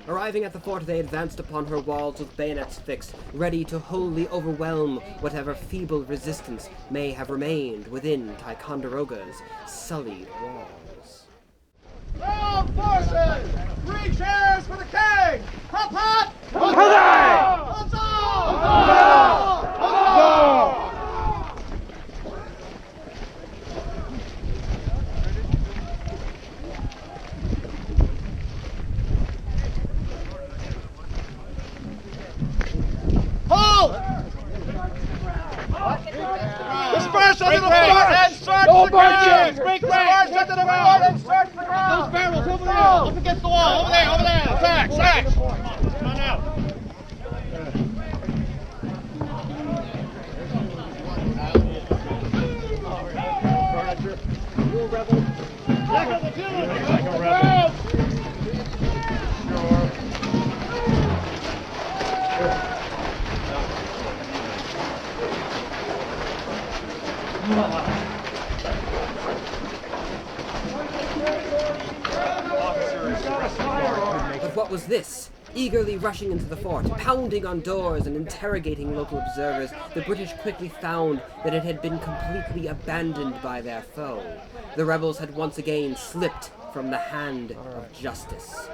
Arriving at the fort, they advanced upon her walls with bayonets fixed, ready to wholly overwhelm whatever feeble resistance may have remained within Ticonderoga's sullied walls. All forces! 3 cheers for the king! Hop, hop! Huzzah! Huzzah! Huzzah! Hold! Disperse under the fort and search the ground! Disperse under the fort and search the ground! Those barrels over there! Up against the wall! Over there! Over there! Attack! Attack! Come on out! You rebels! Check out the killing! Like a rebel! But what was this? Eagerly rushing into the fort, pounding on doors and interrogating local observers, the British quickly found that it had been completely abandoned by their foe. The rebels had once again slipped from the hand of justice.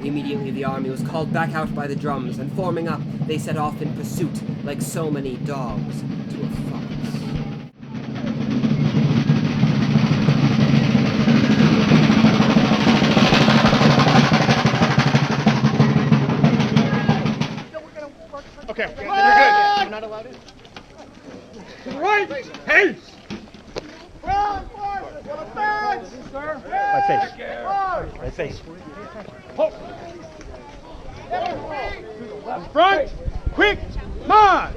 Immediately the army was called back out by the drums, and forming up, they set off in pursuit like so many dogs to a fox. Okay, you're good. You're not allowed in. To the right! Haste! Ground forces! On the fence! Sir! Right face. Right face. Halt! In front! Quick! March!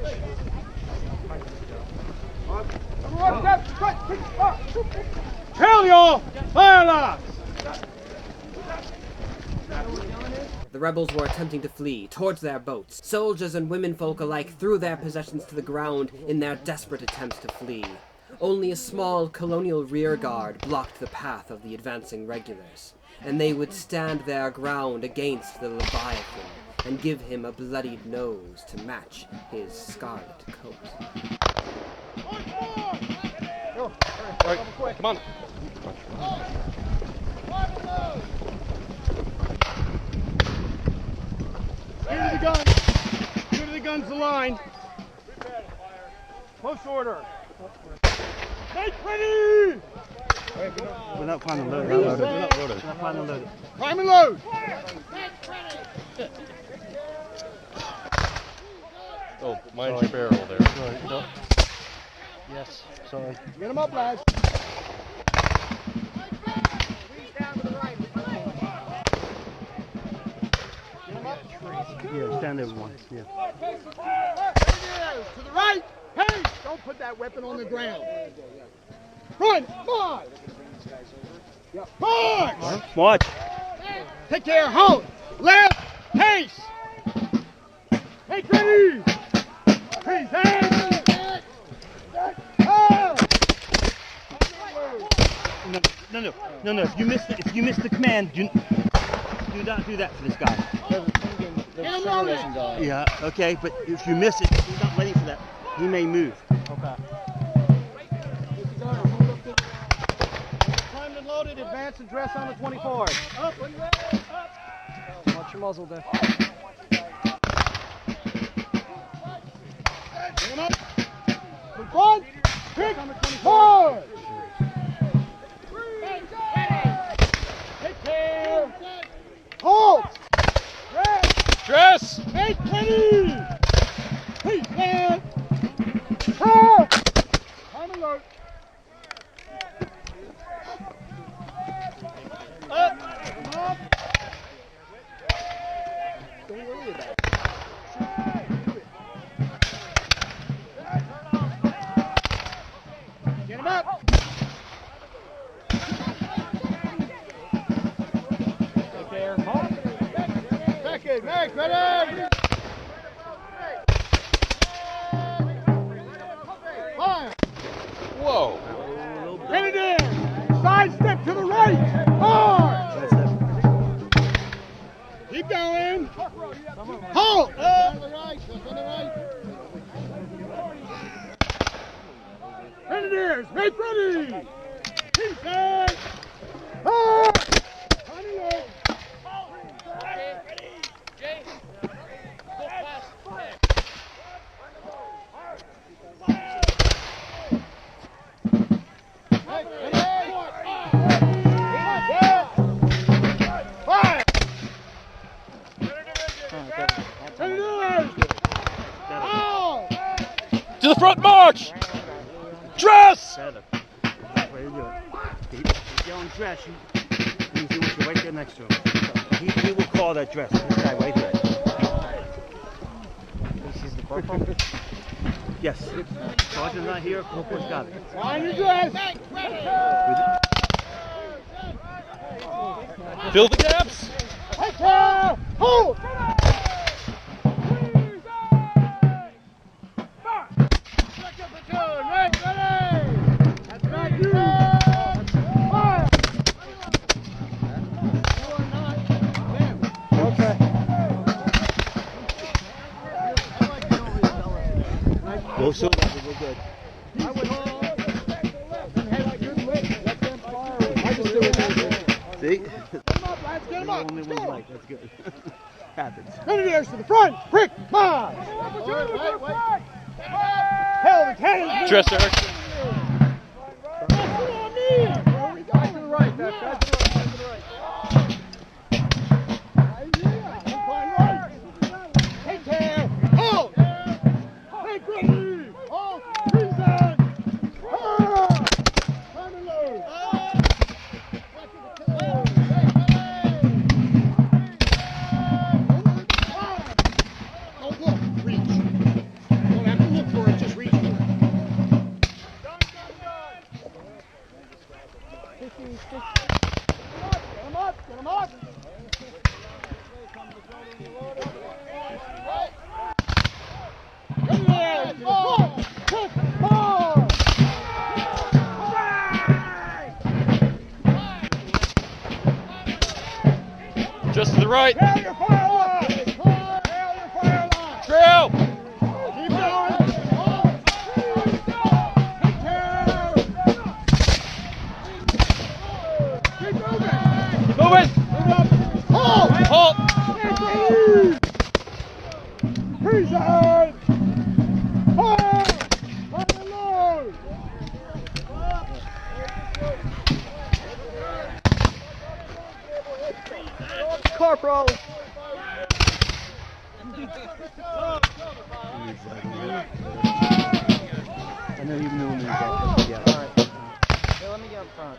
Trail y'all! Fire locks! The rebels were attempting to flee towards their boats. Soldiers and womenfolk alike threw their possessions to the ground in their desperate attempts to flee. Only a small colonial rearguard blocked the path of the advancing regulars, and they would stand their ground against the Leviathan and give him a bloodied nose to match his scarlet coat. All right, come on. Get to the guns! Get to the guns, the line! Close order! Make ready! We're not finding loaded. We're not loaded. We're not finding loaded. Prime and load! Oh, mine's your barrel there. Sorry. No. Yes, sorry. Get them up, lads! Yeah, stand there once. Yeah. To the right! Hey! Don't put that weapon on the ground! Run! March! March! March. Take care! Hold! Left! Pace! Make ready! Pace! Hands! No. If you miss the command, do not do that for this guy. Yeah, okay, but if you miss it, do not waiting for that. He may move. Okay. Primed and loaded, advance and dress on the 24. Up! Watch your muzzle there. Bring him up! In front! Quick! Forward! Take care! Hold! Dress! Make ready! Hey, man! Ah! Time alert! Up! Up! Don't worry about it. Get him up! Take care. Second, make ready! Fire! Whoa! Get it in! Side step to the right! March! Keep going! going. Halt! Grenadiers, make ready! Defense! Halt! To the front march! Dress! Better. That's the way to do it. He's yelling dress. You do what you're right there next to him. He will call that dress. This guy right here. This is the corporal? Yes. Sergeant's not here. Corporal's got it. On your dress! Fill the gaps! Hold! Go so level, we're good. See? Get him up! Only one's right. That's good. Happens. Grenadiers to the front! Quick march! Hell, the cannons! Dress, Eric. Back to the right, back to the right, back to the right. Take care! Hold! Take ready! Hold! Reason! Time to load! Don't look, reach. Don't have to look for it, just reach for it. Get him up! Get him up! Just to the right. Trail your fire line! Trail your fire line! Trail! Keep going! Take care! Keep moving! Moving! Move up! Halt! Halt! Prison! Halt! Fire load! Corporal! I know you knew me. Yeah. All right. Hey, let me get up front.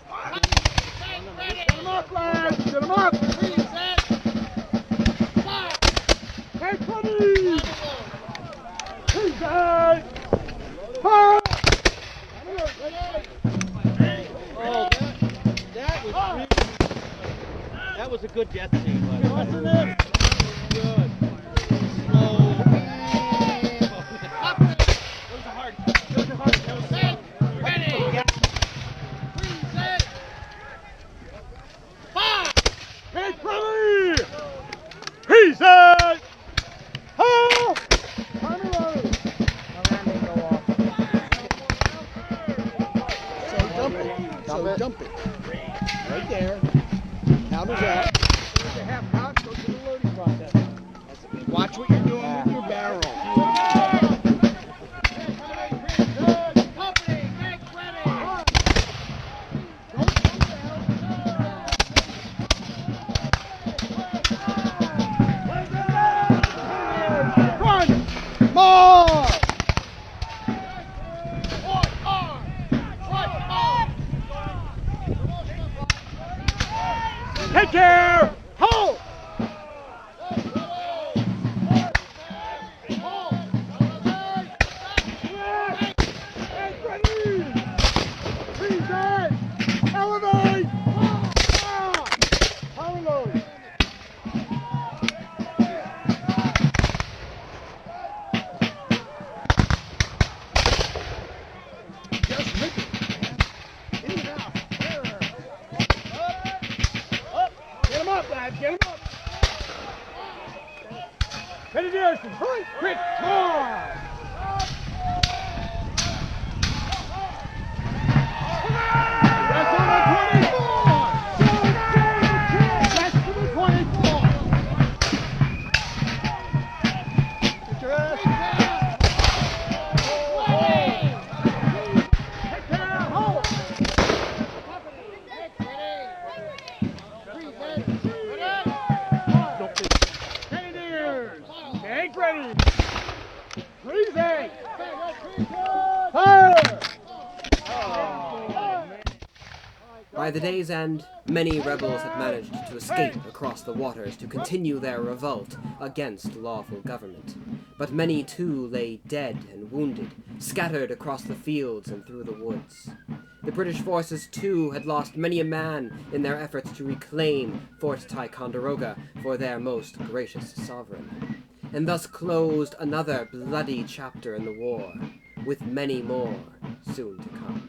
Get him up, lads! Get him up! Take ready! Prison! Fire! Oh, that was a good death scene. Listen in! Good. Take ready! Prison! Halt! Time to load! So dump it. Right there. Counters out. There's a half cock, go to the loading process. Watch what you're doing with your barrel. Run! March! Grenadiers, right, quick, march! That's on the 24! That's to the 24! Get your ass down! Hold! Grenadiers! Take ready! Freezing! Fire! By the day's end, many rebels had managed to escape across the waters to continue their revolt against lawful government. But many too lay dead and wounded, scattered across the fields and through the woods. The British forces too had lost many a man in their efforts to reclaim Fort Ticonderoga for their most gracious sovereign, and thus closed another bloody chapter in the war, with many more soon to come.